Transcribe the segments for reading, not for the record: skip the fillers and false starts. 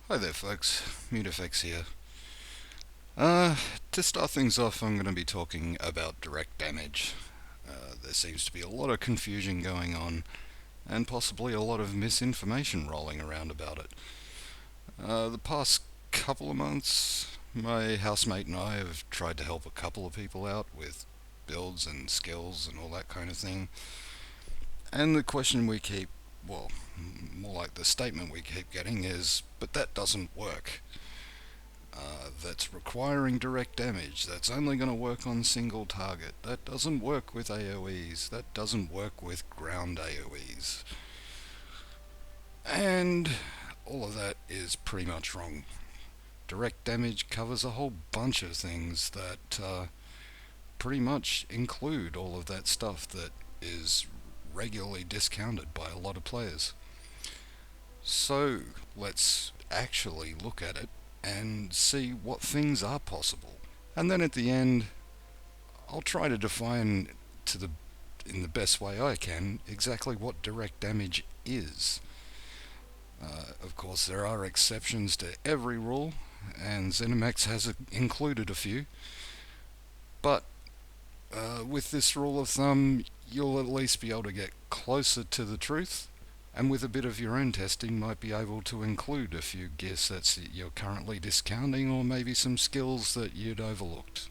Hi there folks, MuteFX here. Uh, to start things off, I'm going to be talking about direct damage. There seems to be a lot of confusion going on, and possibly a lot of misinformation rolling around about it. The past couple of months, my housemate and I have tried to help a couple of people out with builds and skills and all that kind of thing. And the question we keep, well, more like the statement we keep getting is, but that doesn't work. That's requiring direct damage. That's only going to work on single target. That doesn't work with AoEs. That doesn't work with ground AoEs. And all of that is pretty much wrong. Direct damage covers a whole bunch of things that pretty much include all of that stuff that is regularly discounted by a lot of players. So let's actually look at it and see what things are possible. And then at the end, I'll try to define in the best way I can exactly what direct damage is. Of course, there are exceptions to every rule, and ZeniMax has included a few. But with this rule of thumb, you'll at least be able to get closer to the truth, and with a bit of your own testing might be able to include a few gear sets that you're currently discounting, or maybe some skills that you'd overlooked.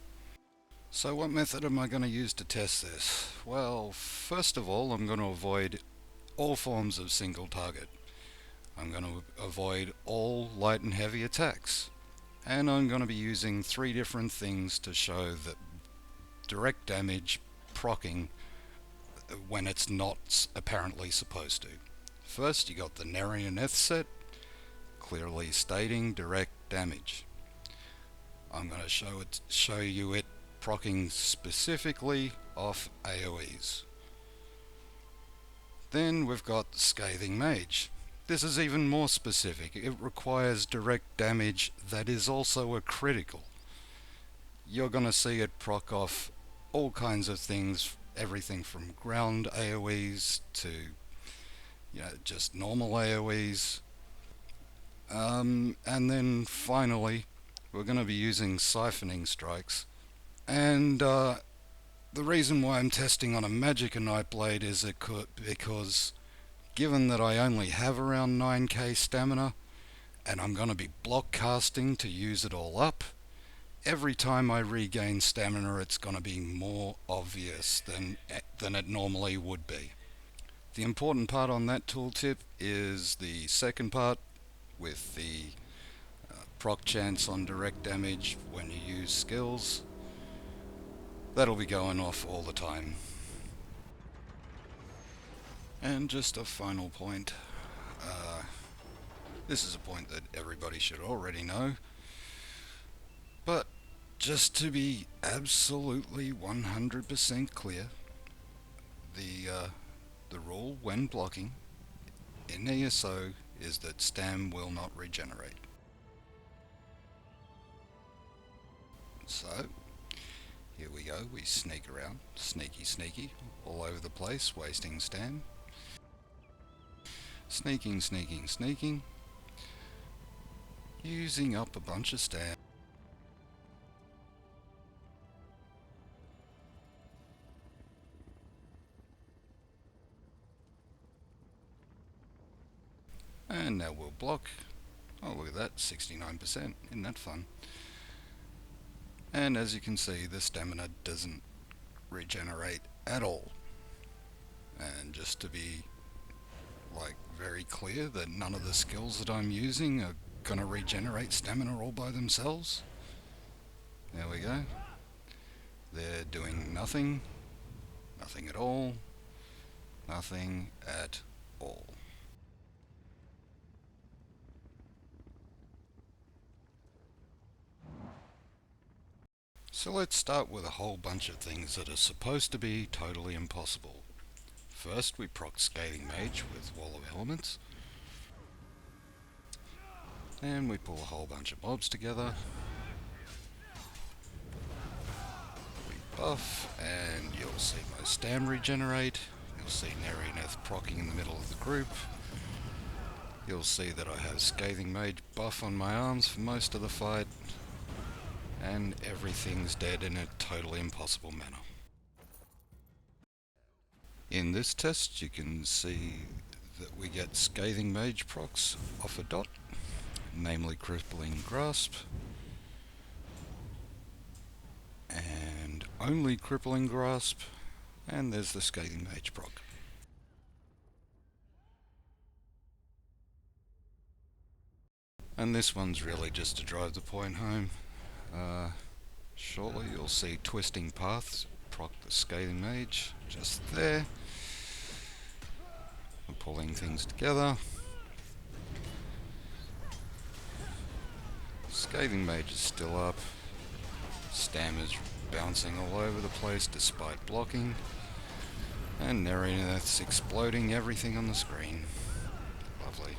So what method am I going to use to test this? Well, first of all, I'm going to avoid all forms of single target. I'm going to avoid all light and heavy attacks. And I'm going to be using three different things to show that direct damage proccing when it's not apparently supposed to. First, you got the Narioneth set, clearly stating direct damage. I'm going to show you it proccing specifically off AoEs. Then we've got Scathing Mage. This is even more specific. It requires direct damage that is also a critical. You're going to see it proc off all kinds of things, everything from ground AoEs to just normal AoEs. And then finally, we're going to be using siphoning strikes. And the reason why I'm testing on a Magic and Nightblade is because given that I only have around 9k stamina, and I'm going to be block casting to use it all up, every time I regain stamina it's going to be more obvious than it normally would be. The important part on that tooltip is the second part with the proc chance on direct damage when you use skills. That'll be going off all the time. And just a final point. This is a point that everybody should already know. But just to be absolutely 100% clear, the rule when blocking in ESO is that stam will not regenerate. So, here we go, we sneak around, sneaky, all over the place, wasting stam. Sneaking, using up a bunch of stam. And now we'll block. Oh, look at that, 69%. Isn't that fun? And as you can see, the stamina doesn't regenerate at all. And just to be very clear that none of the skills that I'm using are gonna regenerate stamina all by themselves. There we go. They're doing nothing at all, nothing at all. So let's start with a whole bunch of things that are supposed to be totally impossible. First, we proc Scathing Mage with Wall of Elements. Then we pull a whole bunch of mobs together. We buff, and you'll see my stam regenerate. You'll see Narioneth proccing in the middle of the group. You'll see that I have Scathing Mage buff on my arms for most of the fight, and everything's dead in a totally impossible manner. In this test you can see that we get Scathing Mage procs off a dot, namely Crippling Grasp, and only Crippling Grasp, and there's the Scathing Mage proc. And this one's really just to drive the point home. Shortly you'll see Twisting Paths proc the Scathing Mage, just there. We're pulling things together. Scathing Mage is still up. Stammer's bouncing all over the place despite blocking. And Nerinath's exploding everything on the screen. Lovely.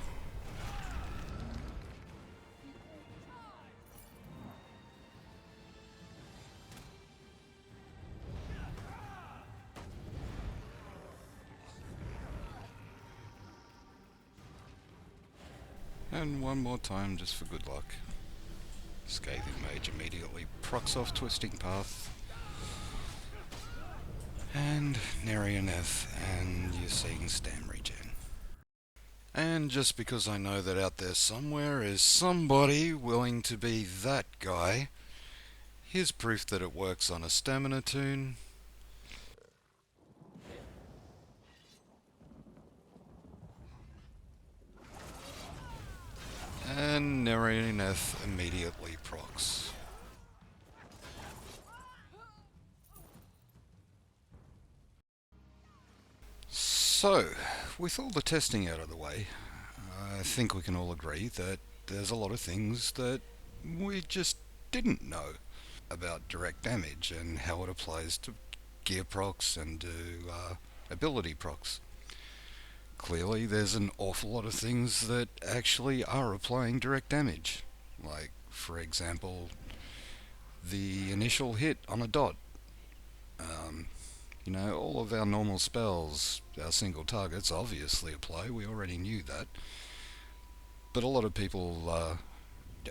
And one more time just for good luck. Scathing Mage immediately procs off Twisting Path. And Nerinath, and you're seeing Stam regen. And just because I know that out there somewhere is somebody willing to be that guy, here's proof that it works on a stamina toon. And Nerinath immediately procs. So, with all the testing out of the way, I think we can all agree that there's a lot of things that we just didn't know about direct damage and how it applies to gear procs and to ability procs. Clearly there's an awful lot of things that actually are applying direct damage, like for example the initial hit on a dot. All of our normal spells, our single targets obviously apply, we already knew that, but a lot of people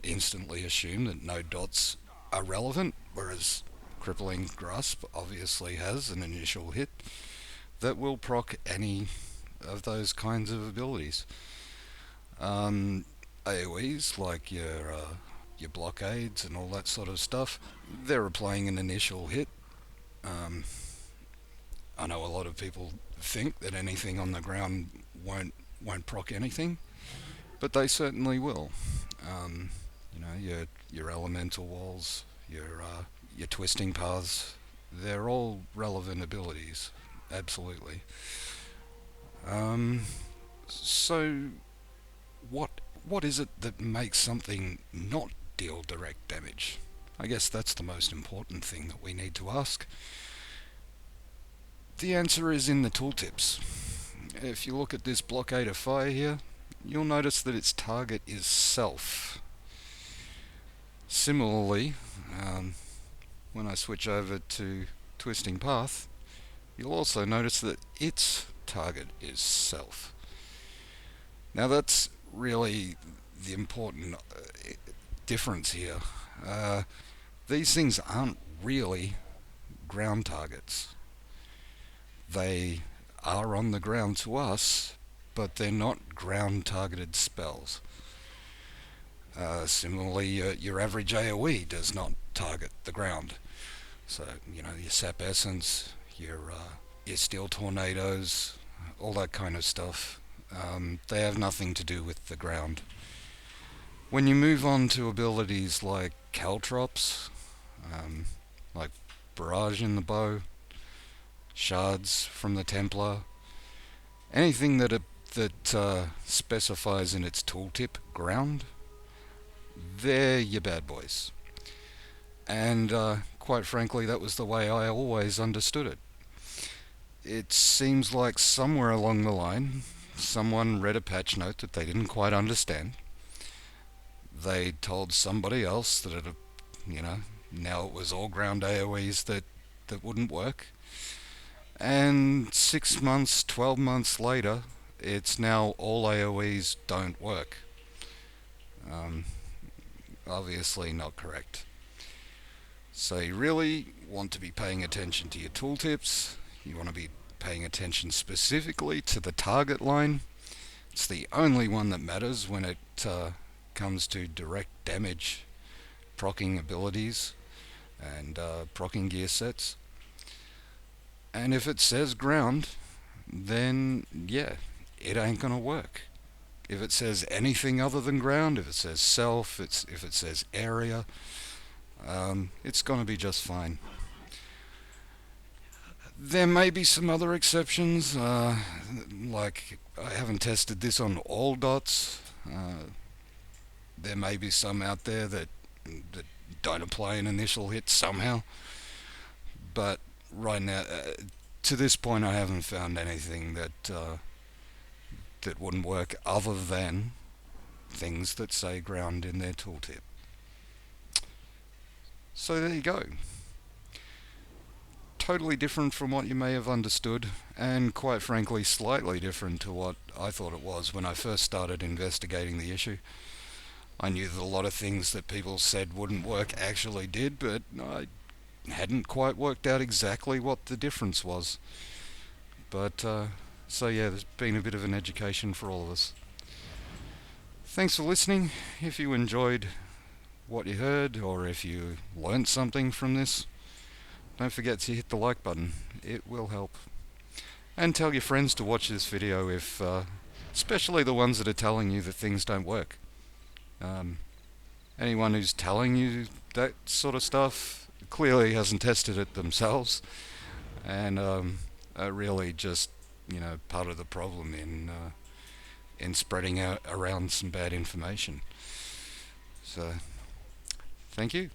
instantly assume that no dots are relevant, whereas Crippling Grasp obviously has an initial hit that will proc any of those kinds of abilities. AoEs like your blockades and all that sort of stuff, they're applying an initial hit. I know a lot of people think that anything on the ground won't proc anything, but they certainly will. Your elemental walls, your twisting paths, they're all relevant abilities, absolutely. So what is it that makes something not deal direct damage? I guess that's the most important thing that we need to ask. The answer is in the tooltips. If you look at this blockade of fire here, you'll notice that its target is self. Similarly, when I switch over to Twisting Path, you'll also notice that its target is self. Now that's really the important difference here. These things aren't really ground targets. They are on the ground to us, but they're not ground targeted spells. Similarly, your average AoE does not target the ground. So, your Sap Essence, your Steel Tornadoes, all that kind of stuff, they have nothing to do with the ground. When you move on to abilities like Caltrops, like Barrage in the Bow, Shards from the Templar, anything that specifies in its tooltip ground, they're your bad boys. And quite frankly, that was the way I always understood it. It seems like somewhere along the line, someone read a patch note that they didn't quite understand. They told somebody else that now it was all ground AoEs that wouldn't work. And 6 months, 12 months later, it's now all AOEs don't work. Um, Obviously not correct. So you really want to be paying attention to your tooltips. You want to be paying attention specifically to the target line. It's the only one that matters when it comes to direct damage, proccing abilities, and proccing gear sets. And if it says ground, then yeah, it ain't gonna work. If it says anything other than ground, if it says self, if it says area, it's gonna be just fine. There may be some other exceptions, like I haven't tested this on all dots. There may be some out there that don't apply an initial hit somehow, but right now, to this point, I haven't found anything that wouldn't work other than things that say ground in their tooltip. So there you go. Totally different from what you may have understood, and quite frankly, slightly different to what I thought it was when I first started investigating the issue. I knew that a lot of things that people said wouldn't work actually did, but I hadn't quite worked out exactly what the difference was. But, so yeah, there's been a bit of an education for all of us. Thanks for listening. If you enjoyed what you heard, or if you learnt something from this, don't forget to hit the like button. It will help. And tell your friends to watch this video if, especially the ones that are telling you that things don't work. Anyone who's telling you that sort of stuff clearly hasn't tested it themselves, and are really just, part of the problem in spreading out around some bad information. So, thank you.